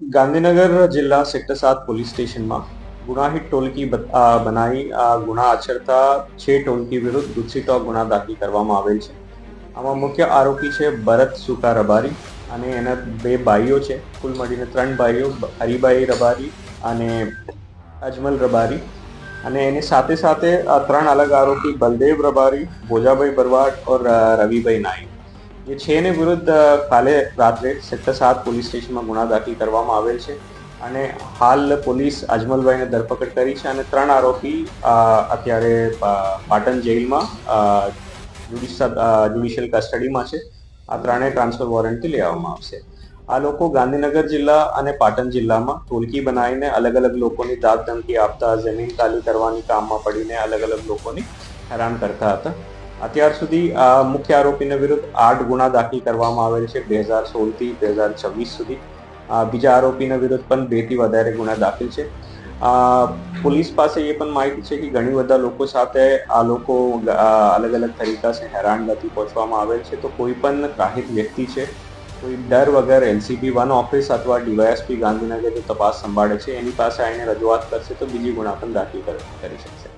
ગાંધીનગર જિલ્લા sector 7 police સ્ટેશનમાં ગુનાહિત ટોળકી બનાવી ગુના આચરતા 6 ટોળકી વિરુદ્ધ ગુસ્સીટો ગુના દાખલ કરવામાં આવેલ છે. આમાં મુખ્ય આરોપી છે ભરત સુકા રબારી અને એના 2 ભાઈઓ છે. કુલ મળીને 3 ભાઈઓ હરિભાઈ રબારી અને અજમલ રબારી અને એની સાથે સાથે 3 અલગ આરોપી બલદેવ રબારી, ભોજાભાઈ બરવાડ और રવિભાઈ નાઈક. ये 6 ने विरुद्ध काले रात्रे सेक्टर 7 પોલીસ સ્ટેશનમાં ગુના દાખલ કરવામાં આવેલ છે અને હાલ પોલીસ અજમલભાઈને ધરપકડ કરી છે અને 3 આરોપી અત્યારે પાટણ જેલમાં જ્યુડિશિયલ કસ્ટડીમાં છે. આ 3 ટ્રાન્સફર વોરંટથી લેવામાં આવશે. આ લોકો ગાંધીનગર જિલ્લા અને પાટણ જિલ્લામાં ટોળકી બનાવીને અલગ અલગ લોકોની દાબ ધમકી આપતા, જમીન ખાલી કરવાની કામમાં પડીને અલગ અલગ લોકોની હેરાન કરતા હતા. અત્યાર સુધી મુખ્ય આરોપીને વિરુદ્ધ 8 ગુના દાખલ કરવામાં આવેલ છે 2016 થી 2026 સુધી. બીજા આરોપીના વિરુદ્ધ પણ 2 થી વધારે ગુના દાખલ છે. પોલીસ પાસે એ પણ માહિતી છે કે ઘણી બધા લોકો સાથે આ લોકો અલગ અલગ તરીકા સે હેરાનગતિ પહોંચવામાં આવેલ છે. તો કોઈ પણ ત્રાહિત વ્યક્તિ છે, કોઈ ડર વગર LCB 1 ઓફિસ અથવા DYSP ગાંધીનગર તપાસ સંભાળે છે એની પાસે આવીને રજૂઆત કરશે તો બીજી ગુના પણ દાખલ કરી શકશે.